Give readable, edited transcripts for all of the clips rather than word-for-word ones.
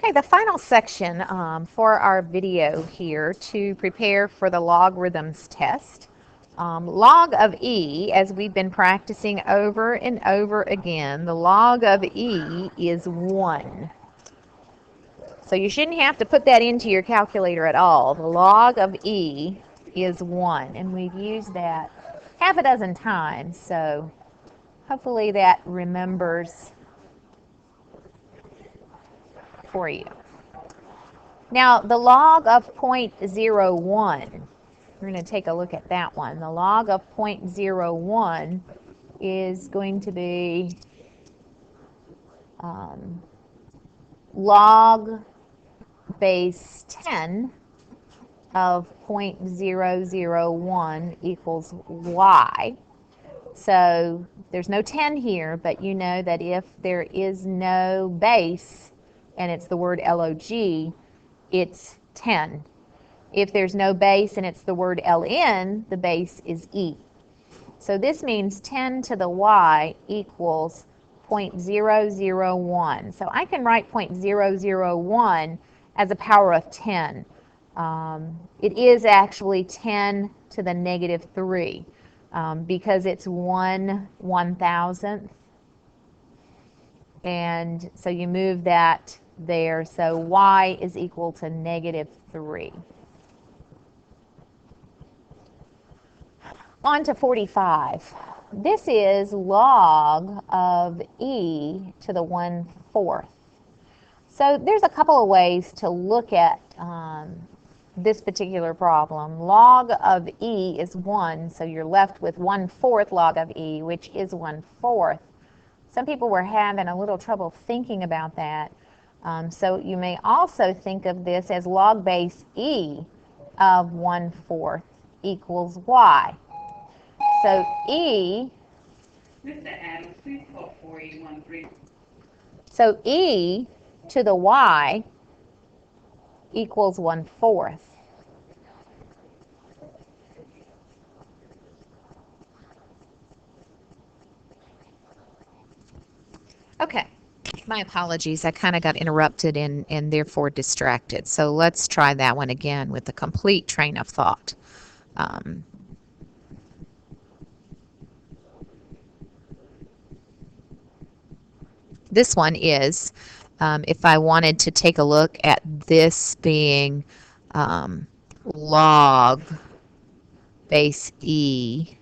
Okay, the final section for our video here to prepare for the logarithms test. Log of e, as we've been practicing over and over again, the log of e is 1. So you shouldn't have to put that into your calculator at all. The log of e is 1, and we've used that half a dozen times, so hopefully that remembers for you. Now, the log of 0.01, we're going to take a look at that one. The log of 0.01 is going to be log base 10 of 0.001 equals y. So there's no 10 here, but you know that if there is no base and it's the word log, it's 10. If there's no base and it's the word ln, the base is e. So this means 10 to the y equals 0.001. So I can write 0.001 as a power of 10. It is actually 10 to the negative 3 because it's 1/1000th. And so you move that there. So y is equal to negative 3. On to 45. This is log of e to the 1/4. So there's a couple of ways to look at this particular problem. Log of e is 1, so you're left with 1/4 log of e, which is 1/4. Some people were having a little trouble thinking about that. So you may also think of this as log base e of 1/4 equals y. So e, Mr. Adams, please call 4813. so e to the y equals 1/4. Okay, my apologies. I kind of got interrupted and therefore distracted. So let's try that one again with a complete train of thought. This one is, if I wanted to take a look at this being log base e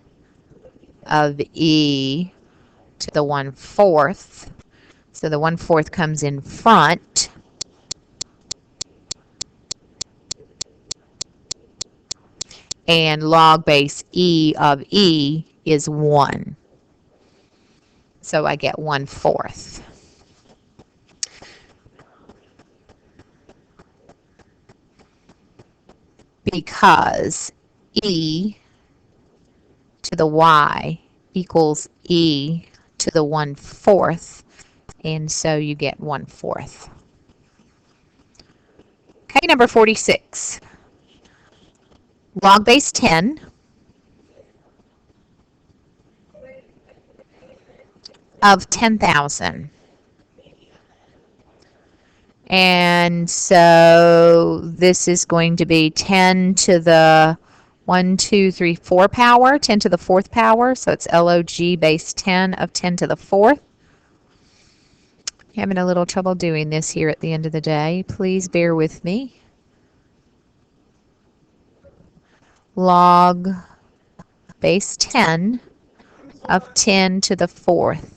of e to the 1/4. So the 1/4 comes in front. And log base e of e is 1. So I get 1/4. Because e to the y equals e to the 1/4, and so you get 1/4. Okay, number 46. Log base 10 of 10,000. And so this is going to be 10 to the 1, 2, 3, 4 power, 10 to the 4th power. So it's log base 10 of 10 to the 4th. Having a little trouble doing this here at the end of the day. Please bear with me. Log base 10 of 10 to the 4th.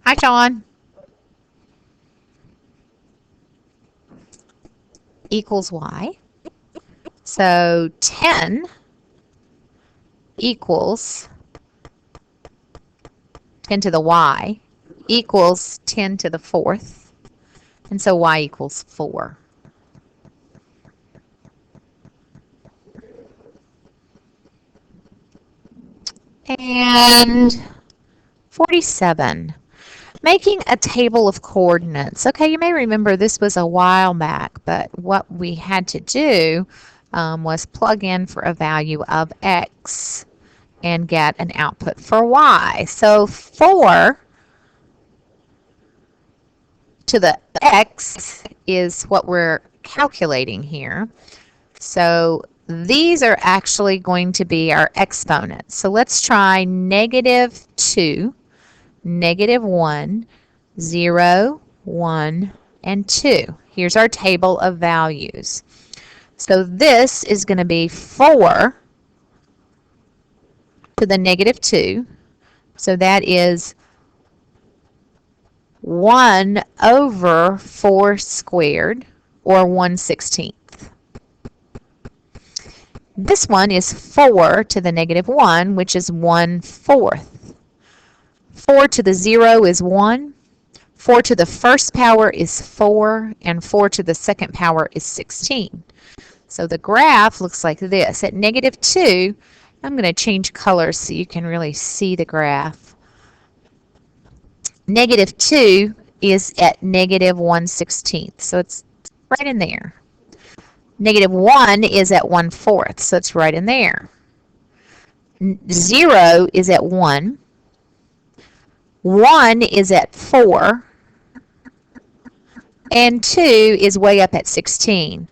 Hi, John. Equals y. So 10 equals 10 to the y equals 10 to the 4th. And so y equals 4. And 47. Making a table of coordinates. Okay, you may remember this was a while back, but what we had to do was plug in for a value of x and get an output for y. So 4 to the x is what we're calculating here. So these are actually going to be our exponents. So let's try negative 2, negative 1, 0, 1, and 2. Here's our table of values. So this is going to be 4 to the negative 2. So that is 1 over 4 squared, or 1/16. This one is 4 to the negative 1, which is 1/4. 4 to the 0 is 1. 4 to the first power is 4, and 4 to the second power is 16. So the graph looks like this. At negative 2, I'm going to change colors so you can really see the graph. Negative 2 is at negative 1/16, so it's right in there. Negative 1 is at 1/4, so it's right in there. 0 is at 1. 1 is at 4. And 2 is way up at 16.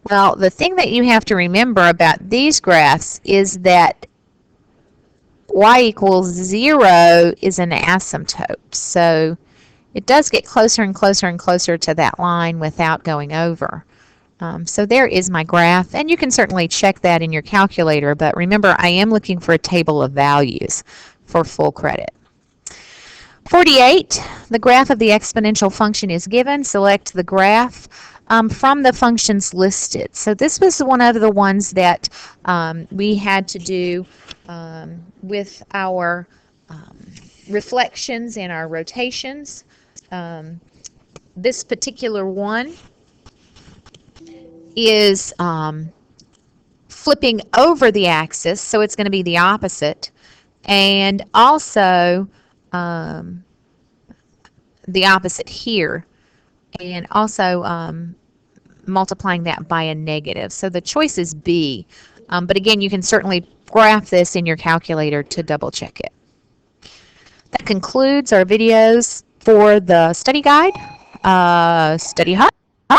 Well, the thing that you have to remember about these graphs is that y equals 0 is an asymptote. So it does get closer and closer and closer to that line without going over. So there is my graph, and you can certainly check that in your calculator, but remember, I am looking for a table of values for full credit. 48, the graph of the exponential function is given. Select the graph from the functions listed. So this was one of the ones that we had to do with our reflections and our rotations. This particular one is flipping over the axis, so it's going to be the opposite, and also the opposite here, and also multiplying that by a negative. So the choice is B, but again, you can certainly graph this in your calculator to double check it. That concludes our videos for the study guide. Study hard.